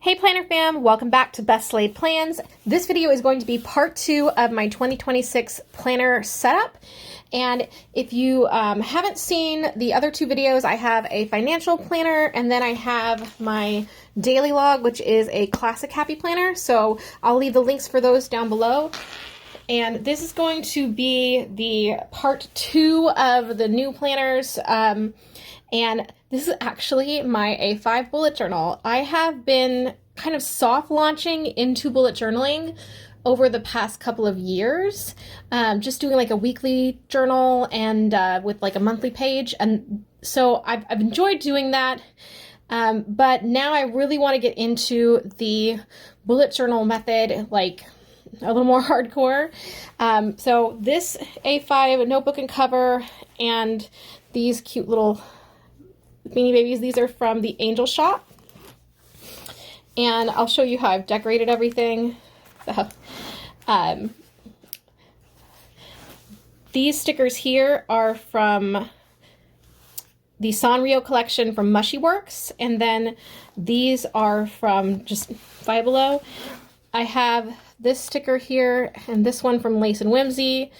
Hey Planner fam, welcome back to Best Laid Plans. This video is going to be part 2 of my 2026 planner setup. And if you haven't seen the other 2 videos, I have a financial planner and then I have my daily log, which is a classic happy planner. So I'll leave the links for those down below. And this is going to be the part 2 of the new planners. And this is actually my A5 bullet journal. I have been kind of soft launching into bullet journaling over the past couple of years, just doing like a weekly journal and with like a monthly page. And so I've enjoyed doing that. But now I really want to get into the bullet journal method, like a little more hardcore. So this A5 notebook and cover and these cute little Beanie Babies, these are from the Angel Shop. And I'll show you how I've decorated everything. So, these stickers here are from the Sanrio collection from Mushy Works. And then these are from just Five Below. I have this sticker here and this one from Lace and Whimsy.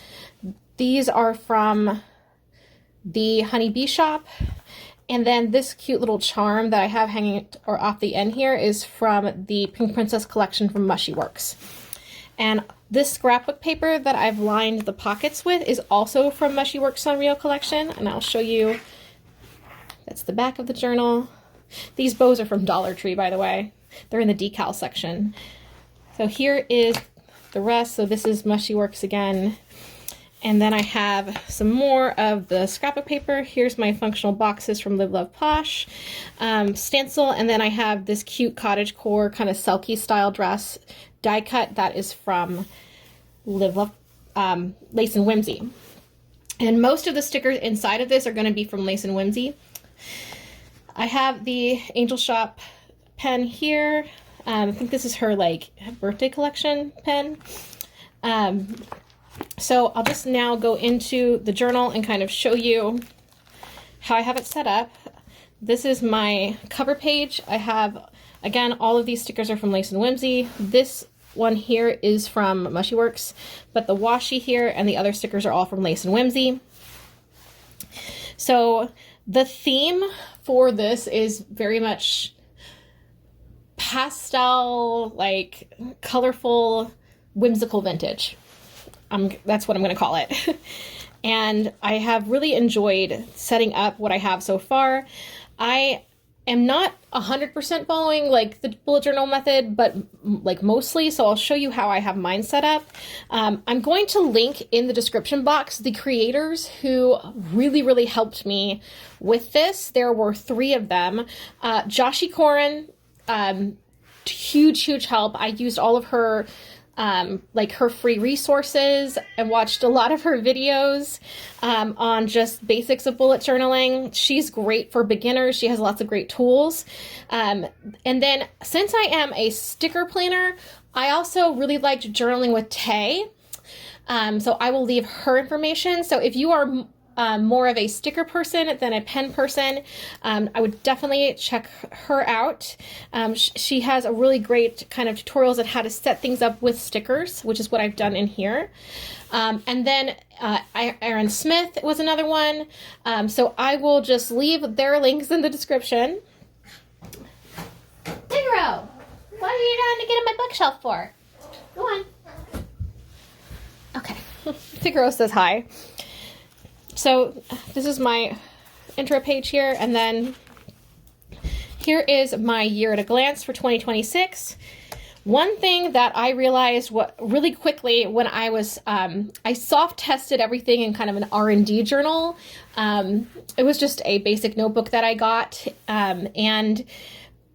These are from the Honey Bee Shop. And then this cute little charm that I have hanging or off the end here is from the Pink Princess collection from Mushy Works. And this scrapbook paper that I've lined the pockets with is also from Mushy Works Sanrio collection. And I'll show you, that's the back of the journal. These bows are from Dollar Tree, by the way. They're in the decal section. So here is the rest. So this is Mushy Works again. And then I have some more of the scrapbook paper. Here's my functional boxes from Live Love Posh stencil. And then I have this cute cottagecore kind of Selkie style dress die cut that is from Live Love Lace and Whimsy. And most of the stickers inside of this are going to be from Lace and Whimsy. I have the Angel Shop pen here. I think this is her like birthday collection pen. So I'll just now go into the journal and kind of show you how I have it set up. This is my cover page. I have, again, all of these stickers are from Lace and Whimsy. This one here is from Mushy Works, but the washi here and the other stickers are all from Lace and Whimsy. So the theme for this is very much pastel, like colorful, whimsical vintage. That's what I'm going to call it. And I have really enjoyed setting up what I have so far. I am not 100% following like the bullet journal method, but like mostly. So I'll show you how I have mine set up. I'm going to link in the description box the creators who really helped me with this. There were 3 of them. Joshi Corin, huge help. I used all of her like her free resources and watched a lot of her videos on just basics of bullet journaling. She's great for beginners. She has lots of great tools. And then since I am a sticker planner, I also really liked journaling with Tay. So I will leave her information. So if you are more of a sticker person than a pen person, I would definitely check her out. She has a really great kind of tutorials on how to set things up with stickers, which is what I've done in here. And then Erin Smith was another one. So I will just leave their links in the description. Figaro, what are you trying to get on my bookshelf for? Go on. Okay. Figaro says hi. So this is my intro page here, and then here is my year at a glance for 2026. One thing that I realized really quickly when I was, I soft tested everything in kind of an R&D journal. It was just a basic notebook that I got, and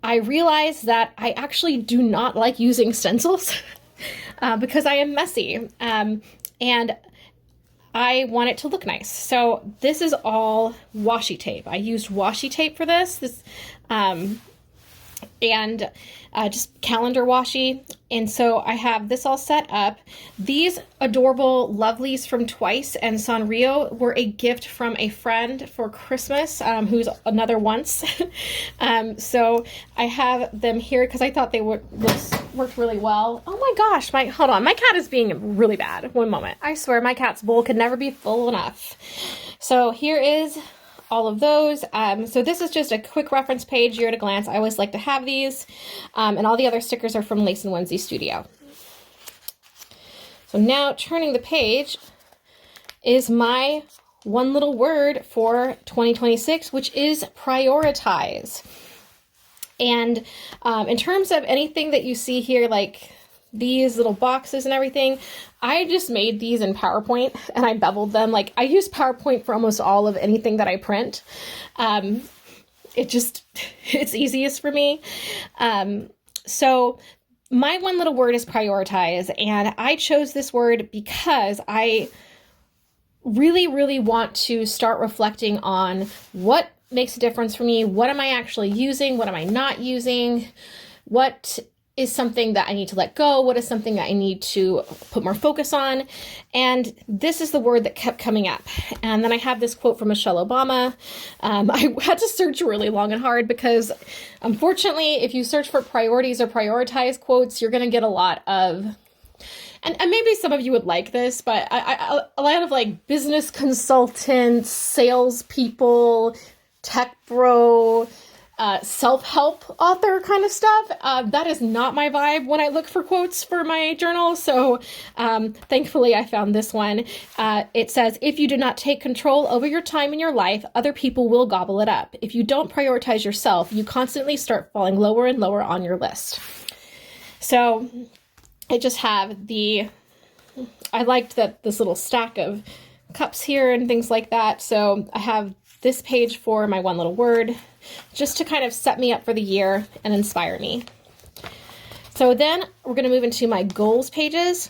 I realized that I actually do not like using stencils because I am messy, and I want it to look nice. So this is all washi tape. I used washi tape for this. and just calendar washi. And so I have this all set up. These adorable lovelies from Twice and Sanrio were a gift from a friend for Christmas, who's another once. So I have them here because I thought they worked really well. Oh my gosh, hold on, my cat is being really bad. One moment. I swear my cat's bowl could never be full enough. So here is all of those. So this is just a quick reference page, year at a glance. I always like to have these. And all the other stickers are from Lace and Whimsy Studio. So now turning the page is my one little word for 2026, which is prioritize. And in terms of anything that you see here, like these little boxes and everything, I just made these in PowerPoint and I beveled them. Like, I use PowerPoint for almost all of anything that I print. It's easiest for me. So my one little word is prioritize, and I chose this word because I really, really want to start reflecting on what makes a difference for me. What am I actually using? What am I not using? What is something that I need to let go? What is something that I need to put more focus on? And this is the word that kept coming up. And then I have this quote from Michelle Obama. I had to search really long and hard because, unfortunately, if you search for priorities or prioritize quotes, you're going to get a lot of, and maybe some of you would like this, but a lot of like business consultants, salespeople, tech bro, self-help author kind of stuff. That is not my vibe when I look for quotes for my journal. So thankfully I found this one. It says, if you do not take control over your time in your life, other people will gobble it up. If you don't prioritize yourself, you constantly start falling lower and lower on your list. So I just have I liked that this little stack of cups here and things like that. So I have this page for my one little word, just to kind of set me up for the year and inspire me. So then we're going to move into my goals pages.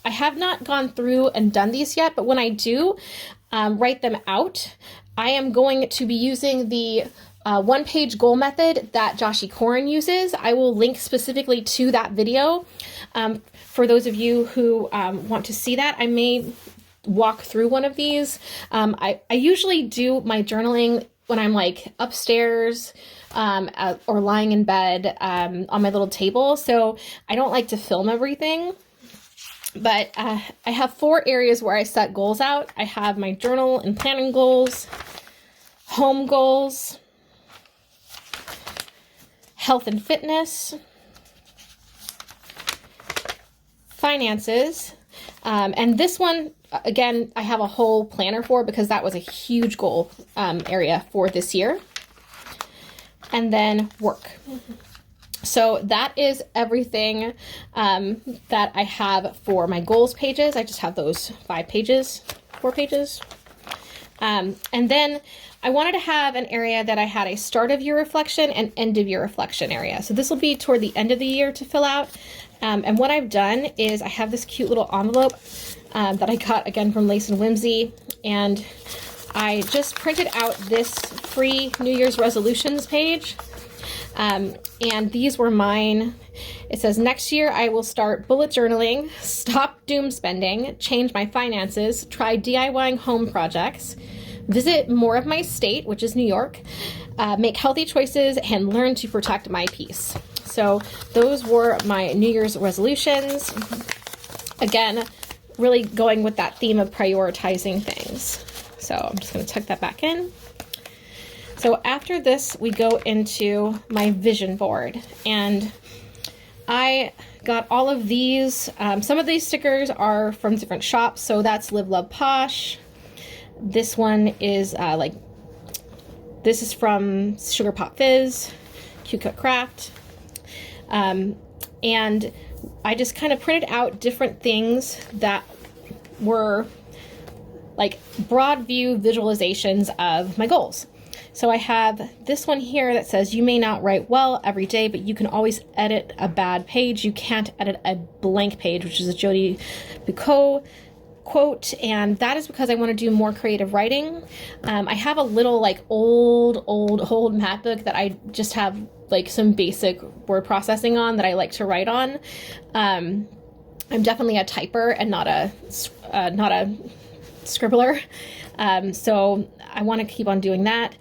I have not gone through and done these yet, but when I do write them out, I am going to be using the one-page goal method that Joshi Corin uses. I will link specifically to that video for those of you who want to see that. I may walk through one of these. I usually do my journaling when I'm like upstairs or lying in bed on my little table. So I don't like to film everything. But I have 4 areas where I set goals out. I have my journal and planning goals, home goals, health and fitness, finances, and this one, again, I have a whole planner for because that was a huge goal area for this year. And then work. So that is everything that I have for my goals pages. I just have those 4 pages. And then I wanted to have an area that I had a start of year reflection and end of year reflection area. So this will be toward the end of the year to fill out. And what I've done is I have this cute little envelope that I got again from Lace and Whimsy, and I just printed out this free New Year's resolutions page. And these were mine. It says, next year I will start bullet journaling, stop doom spending, change my finances, try DIYing home projects, visit more of my state, which is New York, make healthy choices, and learn to protect my peace. So those were my New Year's resolutions. Again, really going with that theme of prioritizing things. So I'm just going to tuck that back in. So after this, we go into my vision board, and I got all of these. Some of these stickers are from different shops. So that's Live Love Posh. This one is this is from Sugar Pop Fizz, Cute Cut Craft. And I just kind of printed out different things that were like broad view visualizations of my goals. So I have this one here that says, you may not write well every day, but you can always edit a bad page. You can't edit a blank page, which is a Jodi Picoult quote. And that is because I want to do more creative writing. I have a little like old MacBook that I just have like some basic word processing on that I like to write on. I'm definitely a typer and not a scribbler. So I want to keep on doing that.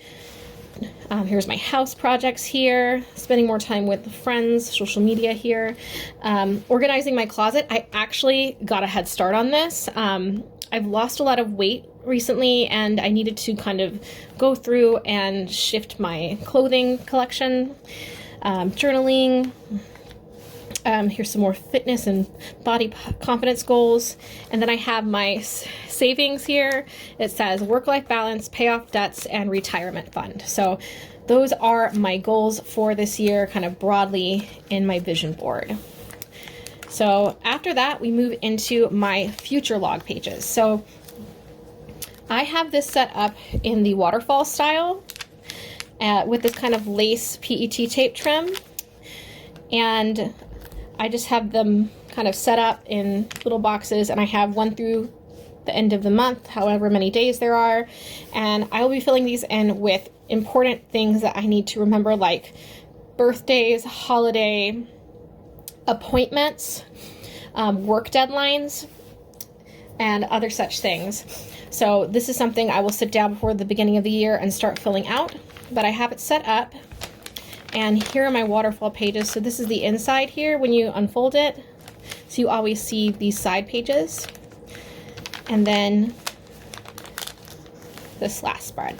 Here's my house projects here, spending more time with friends, social media here, organizing my closet. I actually got a head start on this. I've lost a lot of weight recently, and I needed to kind of go through and shift my clothing collection, journaling. Here's some more fitness and body confidence goals. And then I have my savings here. It says work-life balance, pay off debts, and retirement fund. So those are my goals for this year, kind of broadly in my vision board. So after that, we move into my future log pages. So I have this set up in the waterfall style with this kind of lace PET tape trim. And I just have them kind of set up in little boxes, and I have one through the end of the month, however many days there are. And I will be filling these in with important things that I need to remember, like birthdays, holiday, appointments, work deadlines, and other such things. So this is something I will sit down before the beginning of the year and start filling out, but I have it set up. And here are my waterfall pages. So this is the inside here when you unfold it. So you always see these side pages. And then this last spread.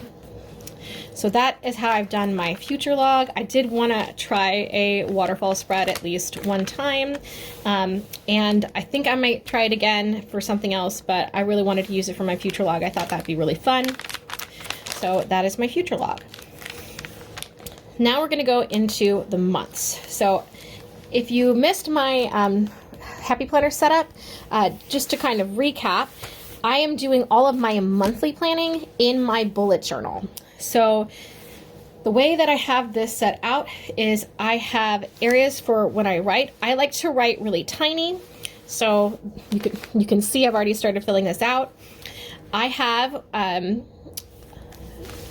So that is how I've done my future log. I did want to try a waterfall spread at least one time. And I think I might try it again for something else, but I really wanted to use it for my future log. I thought that'd be really fun. So that is my future log. Now we're going to go into the months. So if you missed my Happy Planner setup, just to kind of recap, I am doing all of my monthly planning in my bullet journal. So the way that I have this set out is I have areas for when I write. I like to write really tiny. So you can see I've already started filling this out. I have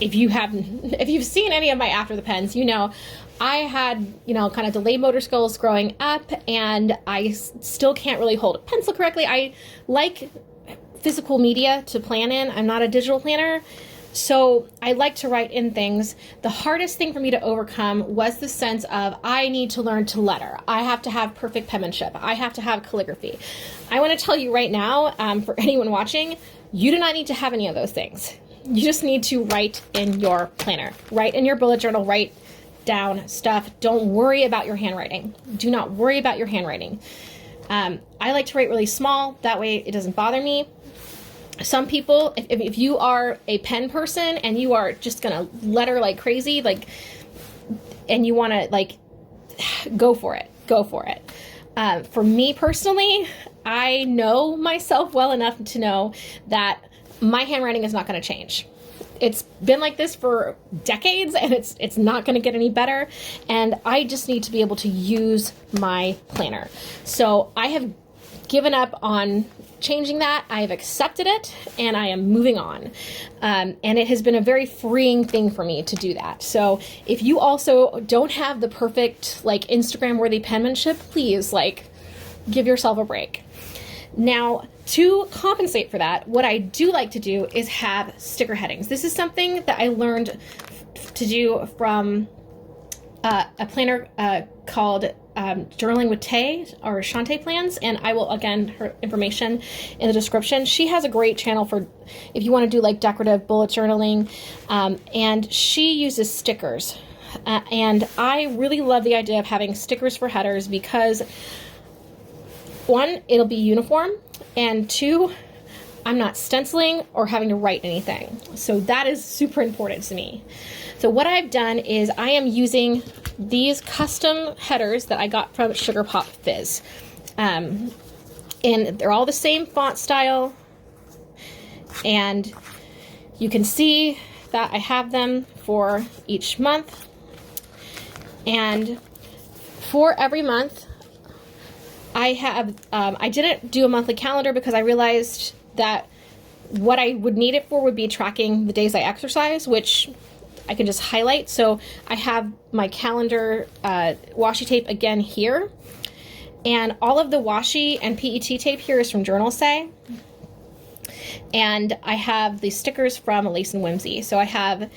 if you've seen any of my After the Pens, you know I had, kind of delayed motor skills growing up, and I still can't really hold a pencil correctly. I like physical media to plan in. I'm not a digital planner, so I like to write in things. The hardest thing for me to overcome was the sense of I need to learn to letter. I have to have perfect penmanship. I have to have calligraphy. I want to tell you right now, for anyone watching, you do not need to have any of those things. You just need to write in your planner, write in your bullet journal, write down stuff. Don't worry about your handwriting. Do not worry about your handwriting. I like to write really small. That way it doesn't bother me. Some people, if you are a pen person and you are just going to letter like crazy, and you want to go for it, go for it. For me personally, I know myself well enough to know that my handwriting is not going to change. It's been like this for decades, and it's not going to get any better. And I just need to be able to use my planner. So I have given up on changing that. I have accepted it, and I am moving on. And it has been a very freeing thing for me to do that. So if you also don't have the perfect Instagram-worthy penmanship, please give yourself a break. Now, to compensate for that, what I do like to do is have sticker headings. This is something that I learned to do from a planner called Journaling with Tay, or Shantae Plans, and I will, again, her information in the description. She has a great channel for if you want to do decorative bullet journaling, and she uses stickers. And I really love the idea of having stickers for headers because, one, it'll be uniform, and two, I'm not stenciling or having to write anything. So that is super important to me. So what I've done is I am using these custom headers that I got from Sugar Pop Fizz. And they're all the same font style. And you can see that I have them for each month. And for every month, I have, I didn't do a monthly calendar because I realized that what I would need it for would be tracking the days I exercise, which I can just highlight. So I have my calendar washi tape again here. And all of the washi and PET tape here is from JournalSay. And I have the stickers from Lace and Whimsy. So I have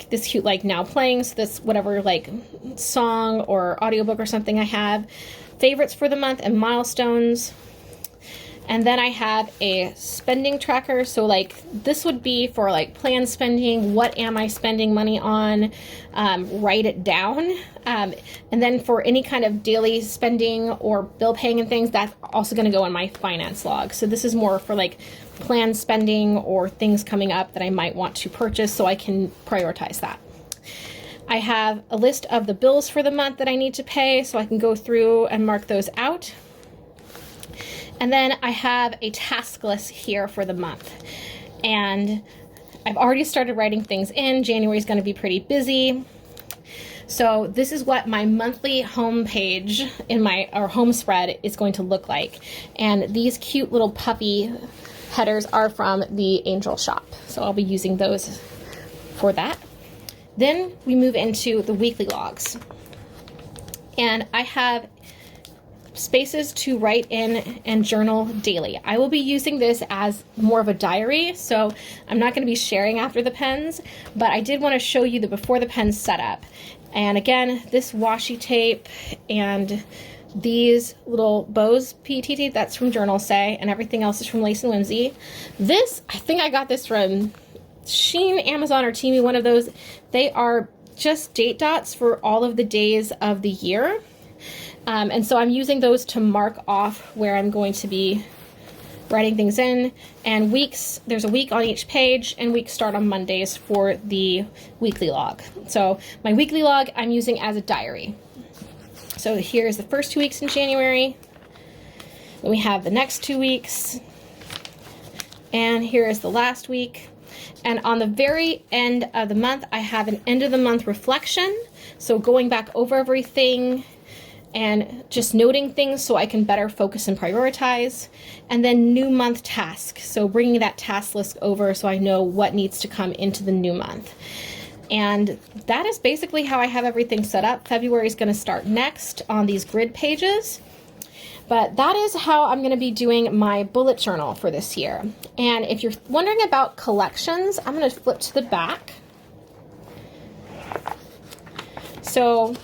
this cute like now playing, so this whatever like song or audiobook or something I have. Favorites for the month and milestones. And then I have a spending tracker. So like this would be for like planned spending. What am I spending money on? Write it down. And then for any kind of daily spending or bill paying and things, that's also going to go in my finance log. So this is more for like planned spending or things coming up that I might want to purchase, so I can prioritize that. I have a list of the bills for the month that I need to pay, so I can go through and mark those out. And then I have a task list here for the month. And I've already started writing things in. January is going to be pretty busy. So this is what my monthly home page in my home spread is going to look like. And these cute little puppy headers are from the Angel shop. So I'll be using those for that. Then we move into the weekly logs. And I have spaces to write in and journal daily. I will be using this as more of a diary, so I'm not going to be sharing after the pens, but I did want to show you the before the pens setup. And again, this washi tape and these little bows PET tape, that's from JournalSay, and everything else is from Lace and Whimsy. This, I think I got this from Shein, Amazon, or Temu, one of those. They are just date dots for all of the days of the year. And so I'm using those to mark off where I'm going to be writing things in. And weeks, there's a week on each page, and weeks start on Mondays for the weekly log. So my weekly log I'm using as a diary. So here's the first 2 weeks in January. Then we have the next 2 weeks. And here is the last week. And on the very end of the month, I have an end of the month reflection. So going back over everything and just noting things so I can better focus and prioritize. And then new month task. So bringing that task list over so I know what needs to come into the new month. And that is basically how I have everything set up. February is going to start next on these grid pages. But that is how I'm going to be doing my bullet journal for this year. And if you're wondering about collections, I'm going to flip to the back. So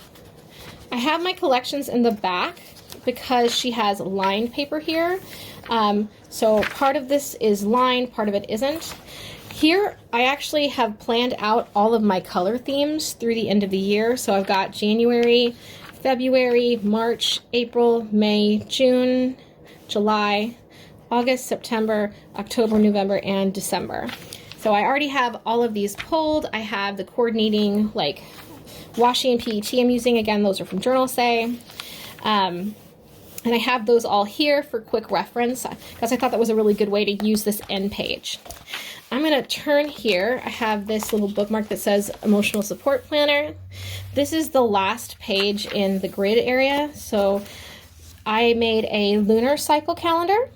I have my collections in the back because she has lined paper here. So part of this is lined, part of it isn't. Here, I actually have planned out all of my color themes through the end of the year. So I've got January, February, March, April, May, June, July, August, September, October, November, and December. So I already have all of these pulled. I have the coordinating like washi and PET I'm using. Again, those are from JournalSay. And I have those all here for quick reference because I thought that was a really good way to use this end page. I'm going to turn here. I have this little bookmark that says Emotional Support Planner. This is the last page in the grid area. So I made a lunar cycle calendar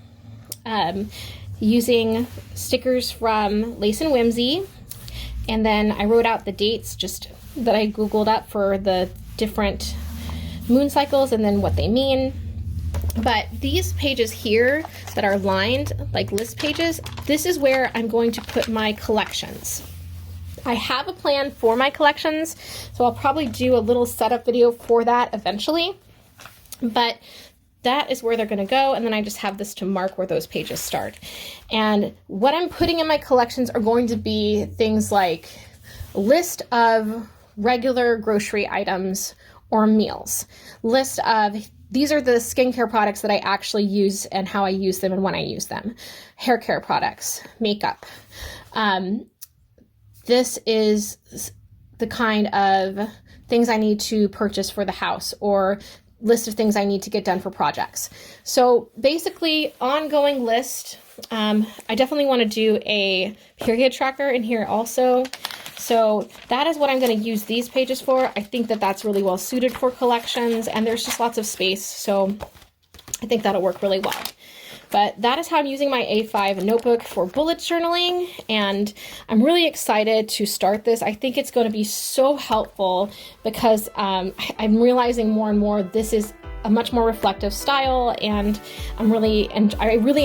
using stickers from Lace and Whimsy. And then I wrote out the dates just that I Googled up for the different moon cycles and then what they mean. But these pages here that are lined, like list pages, this is where I'm going to put my collections. I have a plan for my collections, so I'll probably do a little setup video for that eventually. But that is where they're going to go, and then I just have this to mark where those pages start. And what I'm putting in my collections are going to be things like a list of regular grocery items or meals, list of these are the skincare products that I actually use and how I use them and when I use them. Hair care products, makeup. This is the kind of things I need to purchase for the house or list of things I need to get done for projects. So basically, ongoing list. I definitely want to do a period tracker in here also. So that is what I'm going to use these pages for. I think that that's really well suited for collections, and there's just lots of space, so I think that'll work really well. But that is how I'm using my A5 notebook for bullet journaling, and I'm really excited to start this. I think it's going to be so helpful because I'm realizing more and more this is a much more reflective style, and I really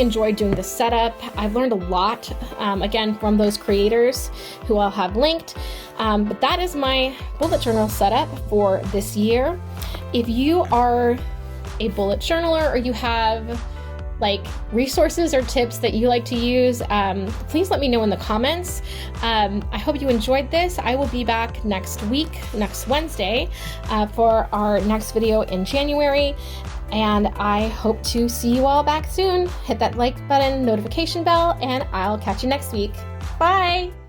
enjoyed doing the setup. I've learned a lot, again, from those creators who I'll have linked. But that is my bullet journal setup for this year. If you are a bullet journaler or you have like resources or tips that you like to use, please let me know in the comments. I hope you enjoyed this. I will be back next week, next Wednesday, for our next video in January. And I hope to see you all back soon. Hit that like button, notification bell, and I'll catch you next week. Bye!